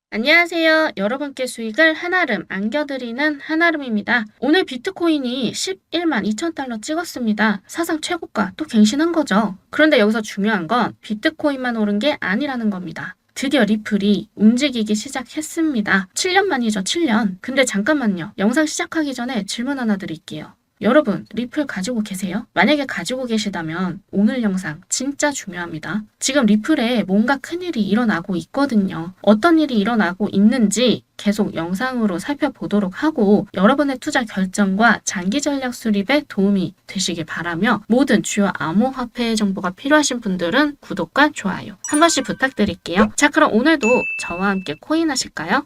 안녕하세요. 여러분께 수익을 한아름 안겨드리는 한아름입니다. 오늘 비트코인이 11만 2천 달러 찍었습니다. 사상 최고가 또 갱신한 거죠. 그런데 여기서 중요한 건 비트코인만 오른 게 아니라는 겁니다. 드디어 리플이 움직이기 시작했습니다. 7년 만이죠, 7년. 근데 잠깐만요. 영상 시작하기 전에 질문 하나 드릴게요. 여러분, 리플 가지고 계세요? 만약에 가지고 계시다면 오늘 영상 진짜 중요합니다. 지금 리플에 뭔가 큰일이 일어나고 있거든요. 어떤 일이 일어나고 있는지 계속 영상으로 살펴보도록 하고 여러분의 투자 결정과 장기 전략 수립에 도움이 되시길 바라며 모든 주요 암호화폐 정보가 필요하신 분들은 구독과 좋아요 한 번씩 부탁드릴게요. 자, 그럼 오늘도 저와 함께 코인 하실까요?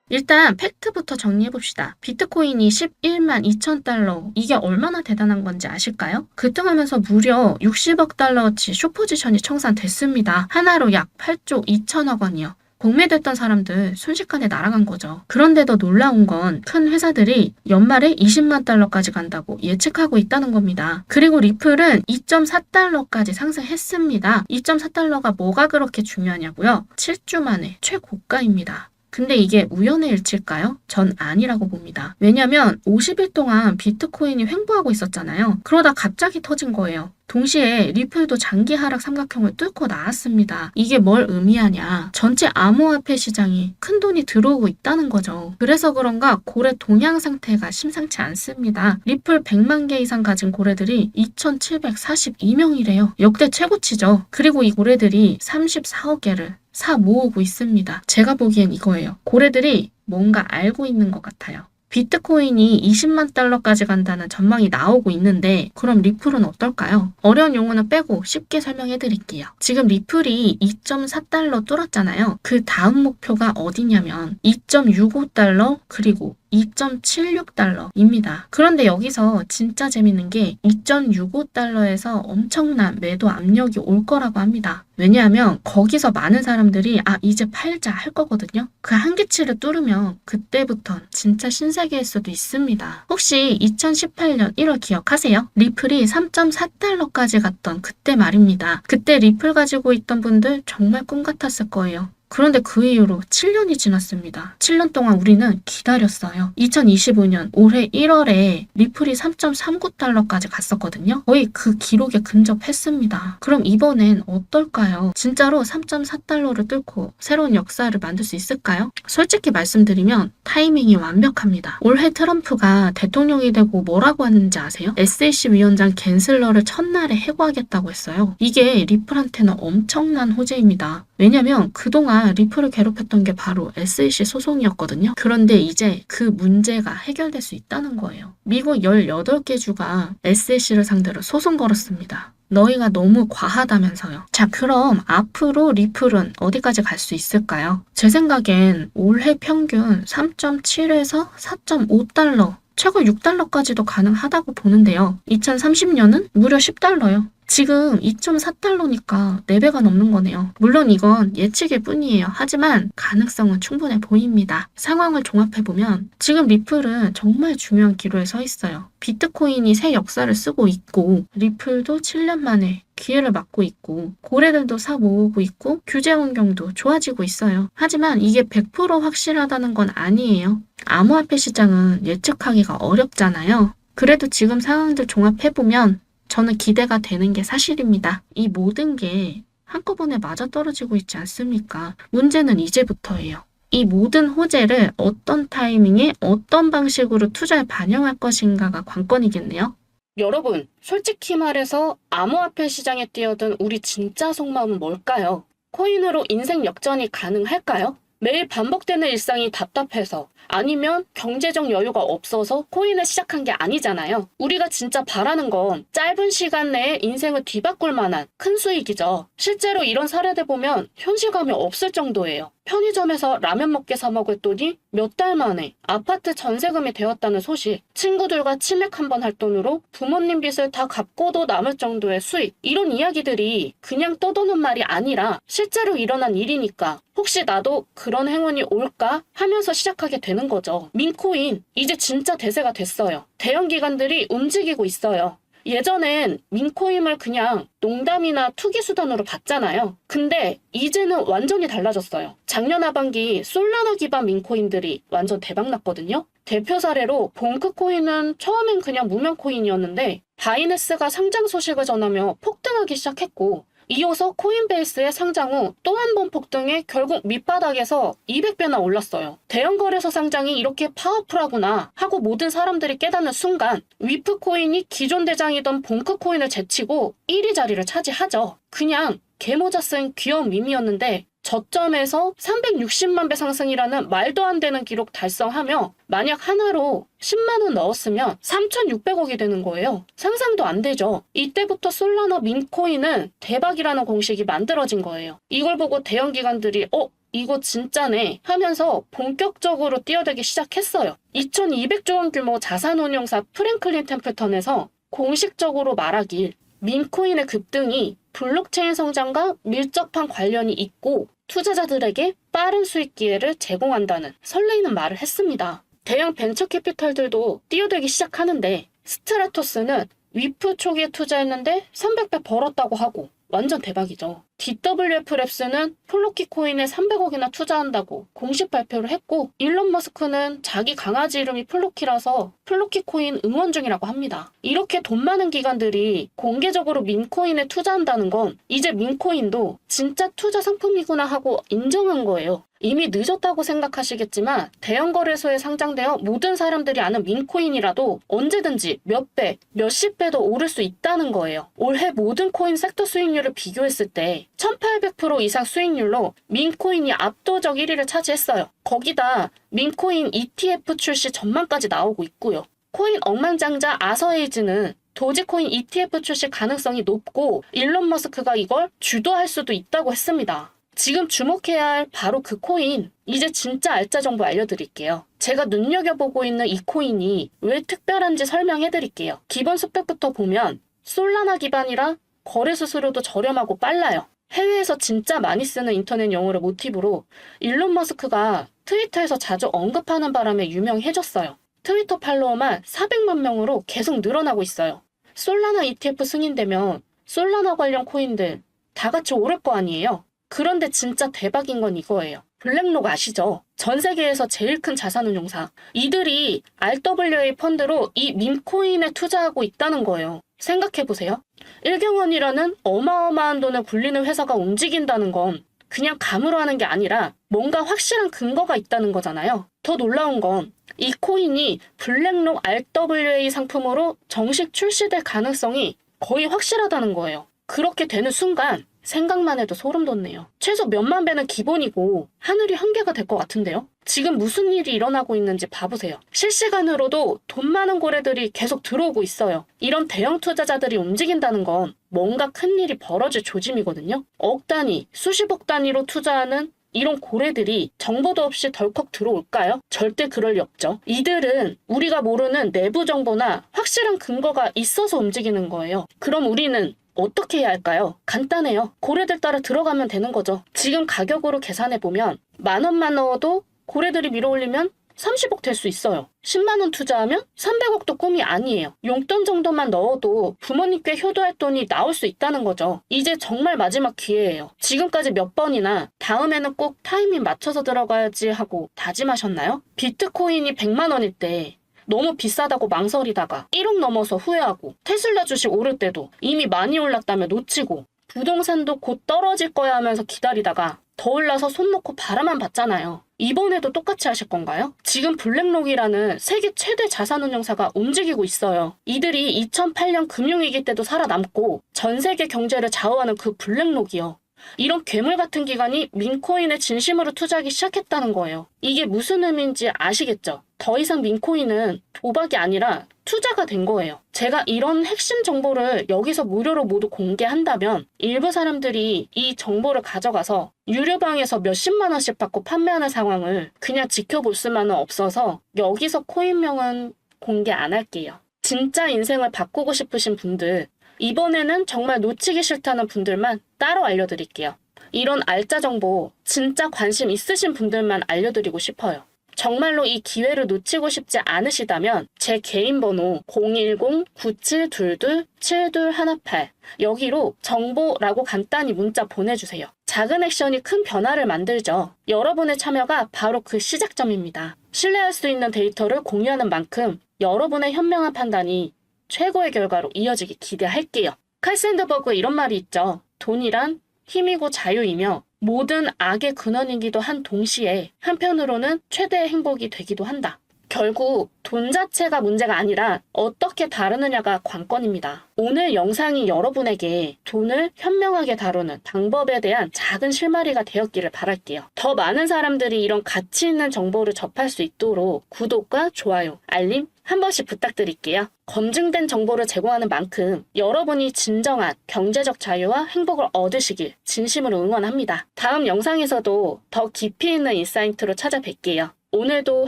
일단 팩트부터 정리해봅시다. 비트코인이 11만 2천 달러, 이게 얼마나 대단한 건지 아실까요? 급등하면서 무려 60억 달러어치 숏포지션이 청산됐습니다. 하나로 약 8조 2천억 원이요. 공매됐던 사람들 순식간에 날아간 거죠. 그런데도 놀라운 건 큰 회사들이 연말에 20만 달러까지 간다고 예측하고 있다는 겁니다. 그리고 리플은 2.4달러까지 상승했습니다. 2.4달러가 뭐가 그렇게 중요하냐고요? 7주 만에 최고가입니다. 근데 이게 우연의 일치일까요? 전 아니라고 봅니다. 왜냐면 50일 동안 비트코인이 횡보하고 있었잖아요. 그러다 갑자기 터진 거예요. 동시에 리플도 장기 하락 삼각형을 뚫고 나왔습니다. 이게 뭘 의미하냐? 전체 암호화폐 시장이 큰 돈이 들어오고 있다는 거죠. 그래서 그런가 고래 동향 상태가 심상치 않습니다. 리플 100만 개 이상 가진 고래들이 2,742명이래요. 역대 최고치죠. 그리고 이 고래들이 34억 개를 사 모으고 있습니다. 제가 보기엔 이거예요. 고래들이 뭔가 알고 있는 것 같아요. 비트코인이 20만 달러까지 간다는 전망이 나오고 있는데 그럼 리플은 어떨까요? 어려운 용어는 빼고 쉽게 설명해 드릴게요. 지금 리플이 2.4달러 뚫었잖아요. 그 다음 목표가 어디냐면 2.65달러 그리고 2.76달러입니다. 그런데 여기서 진짜 재밌는 게 2.65달러에서 엄청난 매도 압력이 올 거라고 합니다. 왜냐하면 거기서 많은 사람들이 이제 팔자 할 거거든요. 그 한계치를 뚫으면 그때부턴 진짜 신세계일 수도 있습니다. 혹시 2018년 1월 기억하세요? 리플이 3.4달러까지 갔던 그때 말입니다. 그때 리플 가지고 있던 분들 정말 꿈 같았을 거예요. 그런데 그 이후로 7년이 지났습니다. 7년 동안 우리는 기다렸어요. 2025년 올해 1월에 리플이 3.39달러까지 갔었거든요. 거의 그 기록에 근접했습니다. 그럼 이번엔 어떨까요? 진짜로 3.4달러를 뚫고 새로운 역사를 만들 수 있을까요? 솔직히 말씀드리면 타이밍이 완벽합니다. 올해 트럼프가 대통령이 되고 뭐라고 하는지 아세요? SEC 위원장 갠슬러를 첫날에 해고하겠다고 했어요. 이게 리플한테는 엄청난 호재입니다. 왜냐면 그동안 리플을 괴롭혔던 게 바로 SEC 소송이었거든요. 그런데 이제 그 문제가 해결될 수 있다는 거예요. 미국 18개 주가 SEC를 상대로 소송 걸었습니다. 너희가 너무 과하다면서요. 자, 그럼 앞으로 리플은 어디까지 갈 수 있을까요? 제 생각엔 올해 평균 3.7에서 4.5달러, 최고 6달러까지도 가능하다고 보는데요. 2030년은 무려 10달러요. 지금 2.4달러니까 4배가 넘는 거네요. 물론 이건 예측일 뿐이에요. 하지만 가능성은 충분해 보입니다. 상황을 종합해보면 지금 리플은 정말 중요한 기로에 서 있어요. 비트코인이 새 역사를 쓰고 있고 리플도 7년 만에 기회를 맞고 있고 고래들도 사 모으고 있고 규제 환경도 좋아지고 있어요. 하지만 이게 100% 확실하다는 건 아니에요. 암호화폐 시장은 예측하기가 어렵잖아요. 그래도 지금 상황들 종합해보면 저는 기대가 되는 게 사실입니다. 이 모든 게 한꺼번에 맞아떨어지고 있지 않습니까? 문제는 이제부터예요. 이 모든 호재를 어떤 타이밍에 어떤 방식으로 투자에 반영할 것인가가 관건이겠네요. 여러분, 솔직히 말해서 암호화폐 시장에 뛰어든 우리 진짜 속마음은 뭘까요? 코인으로 인생 역전이 가능할까요? 매일 반복되는 일상이 답답해서 아니면 경제적 여유가 없어서 코인을 시작한 게 아니잖아요. 우리가 진짜 바라는 건 짧은 시간 내에 인생을 뒤바꿀 만한 큰 수익이죠. 실제로 이런 사례들 보면 현실감이 없을 정도예요. 편의점에서 라면 먹게 사 먹을 돈이 몇 달 만에 아파트 전세금이 되었다는 소식, 친구들과 치맥 한번 할 돈으로 부모님 빚을 다 갚고도 남을 정도의 수익, 이런 이야기들이 그냥 떠도는 말이 아니라 실제로 일어난 일이니까 혹시 나도 그런 행운이 올까 하면서 시작하게 되는 거죠. 민코인 이제 진짜 대세가 됐어요. 대형 기관들이 움직이고 있어요. 예전엔 민코인을 그냥 농담이나 투기 수단으로 봤잖아요. 근데 이제는 완전히 달라졌어요. 작년 하반기 솔라나 기반 민코인들이 완전 대박났거든요. 대표 사례로 봉크코인은 처음엔 그냥 무명 코인이었는데 바이낸스가 상장 소식을 전하며 폭등하기 시작했고, 이어서 코인베이스의 상장 후 또 한 번 폭등해 결국 밑바닥에서 200배나 올랐어요. 대형 거래소 상장이 이렇게 파워풀하구나 하고 모든 사람들이 깨닫는 순간 위프코인이 기존 대장이던 봉크코인을 제치고 1위 자리를 차지하죠. 그냥 개모자 쓴 귀여운 밈이었는데 저점에서 360만 배 상승이라는 말도 안 되는 기록 달성하며 만약 하나로 10만 원 넣었으면 3,600억이 되는 거예요. 상상도 안 되죠. 이때부터 솔라나 민코인은 대박이라는 공식이 만들어진 거예요. 이걸 보고 대형 기관들이 이거 진짜네 하면서 본격적으로 뛰어들기 시작했어요. 2,200조 원 규모 자산운용사 프랭클린 템플턴에서 공식적으로 말하길 민코인의 급등이 블록체인 성장과 밀접한 관련이 있고 투자자들에게 빠른 수익 기회를 제공한다는 설레이는 말을 했습니다. 대형 벤처 캐피털들도 뛰어들기 시작하는데 스트라토스는 위프 초기에 투자했는데 300배 벌었다고 하고 완전 대박이죠. DWF랩스는 플로키 코인에 300억이나 투자한다고 공식 발표를 했고, 일론 머스크는 자기 강아지 이름이 플로키라서 플로키 코인 응원 중이라고 합니다. 이렇게 돈 많은 기관들이 공개적으로 민코인에 투자한다는 건 이제 민코인도 진짜 투자 상품이구나 하고 인정한 거예요. 이미 늦었다고 생각하시겠지만 대형 거래소에 상장되어 모든 사람들이 아는 민코인이라도 언제든지 몇 배, 몇십 배도 오를 수 있다는 거예요. 올해 모든 코인 섹터 수익률을 비교했을 때 1800% 이상 수익률로 민코인이 압도적 1위를 차지했어요. 거기다 민코인 ETF 출시 전망까지 나오고 있고요. 코인 억만장자 아서에이즈는 도지코인 ETF 출시 가능성이 높고 일론 머스크가 이걸 주도할 수도 있다고 했습니다. 지금 주목해야 할 바로 그 코인, 이제 진짜 알짜 정보 알려드릴게요. 제가 눈여겨보고 있는 이 코인이 왜 특별한지 설명해드릴게요. 기본 스펙부터 보면 솔라나 기반이라 거래 수수료도 저렴하고 빨라요. 해외에서 진짜 많이 쓰는 인터넷 용어를 모티브로 일론 머스크가 트위터에서 자주 언급하는 바람에 유명해졌어요. 트위터 팔로워만 400만 명으로 계속 늘어나고 있어요. 솔라나 ETF 승인되면 솔라나 관련 코인들 다 같이 오를 거 아니에요. 그런데 진짜 대박인 건 이거예요. 블랙록 아시죠? 전 세계에서 제일 큰 자산운용사. 이들이 RWA 펀드로 이 민코인에 투자하고 있다는 거예요. 생각해보세요. 1경원이라는 어마어마한 돈을 굴리는 회사가 움직인다는 건 그냥 감으로 하는 게 아니라 뭔가 확실한 근거가 있다는 거잖아요. 더 놀라운 건 이 코인이 블랙록 RWA 상품으로 정식 출시될 가능성이 거의 확실하다는 거예요. 그렇게 되는 순간 생각만 해도 소름 돋네요. 최소 몇만 배는 기본이고 하늘이 한계가 될 것 같은데요. 지금 무슨 일이 일어나고 있는지 봐보세요. 실시간으로도 돈 많은 고래들이 계속 들어오고 있어요. 이런 대형 투자자들이 움직인다는 건 뭔가 큰일이 벌어질 조짐이거든요. 억 단위, 수십억 단위로 투자하는 이런 고래들이 정보도 없이 덜컥 들어올까요? 절대 그럴 리 없죠. 이들은 우리가 모르는 내부 정보나 확실한 근거가 있어서 움직이는 거예요. 그럼 우리는 어떻게 해야 할까요? 간단해요. 고래들 따라 들어가면 되는 거죠. 지금 가격으로 계산해보면 10,000원만 넣어도 고래들이 밀어올리면 30억 될 수 있어요. 10만원 투자하면 300억도 꿈이 아니에요. 용돈 정도만 넣어도 부모님께 효도할 돈이 나올 수 있다는 거죠. 이제 정말 마지막 기회예요. 지금까지 몇 번이나 다음에는 꼭 타이밍 맞춰서 들어가야지 하고 다짐하셨나요? 비트코인이 100만원일 때 너무 비싸다고 망설이다가 1억 넘어서 후회하고, 테슬라 주식 오를 때도 이미 많이 올랐다며 놓치고, 부동산도 곧 떨어질 거야 하면서 기다리다가 더 올라서 손 놓고 바라만 봤잖아요. 이번에도 똑같이 하실 건가요? 지금 블랙록이라는 세계 최대 자산운용사가 움직이고 있어요. 이들이 2008년 금융위기 때도 살아남고 전 세계 경제를 좌우하는 그 블랙록이요. 이런 괴물 같은 기관이 민코인에 진심으로 투자하기 시작했다는 거예요. 이게 무슨 의미인지 아시겠죠? 더 이상 민코인은 도박이 아니라 투자가 된 거예요. 제가 이런 핵심 정보를 여기서 무료로 모두 공개한다면 일부 사람들이 이 정보를 가져가서 유료방에서 몇십만 원씩 받고 판매하는 상황을 그냥 지켜볼 수만은 없어서 여기서 코인명은 공개 안 할게요. 진짜 인생을 바꾸고 싶으신 분들, 이번에는 정말 놓치기 싫다는 분들만 따로 알려드릴게요. 이런 알짜 정보 진짜 관심 있으신 분들만 알려드리고 싶어요. 정말로 이 기회를 놓치고 싶지 않으시다면 제 개인 번호 010-9722-7218 여기로 정보라고 간단히 문자 보내주세요. 작은 액션이 큰 변화를 만들죠. 여러분의 참여가 바로 그 시작점입니다. 신뢰할 수 있는 데이터를 공유하는 만큼 여러분의 현명한 판단이 최고의 결과로 이어지길 기대할게요. 칼 샌드버그 이런 말이 있죠. 돈이란 힘이고 자유이며 모든 악의 근원이기도 한 동시에 한편으로는 최대의 행복이 되기도 한다. 결국 돈 자체가 문제가 아니라 어떻게 다루느냐가 관건입니다. 오늘 영상이 여러분에게 돈을 현명하게 다루는 방법에 대한 작은 실마리가 되었기를 바랄게요. 더 많은 사람들이 이런 가치 있는 정보를 접할 수 있도록 구독과 좋아요, 알림 한 번씩 부탁드릴게요. 검증된 정보를 제공하는 만큼 여러분이 진정한 경제적 자유와 행복을 얻으시길 진심으로 응원합니다. 다음 영상에서도 더 깊이 있는 인사이트로 찾아뵐게요. 오늘도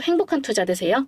행복한 투자 되세요.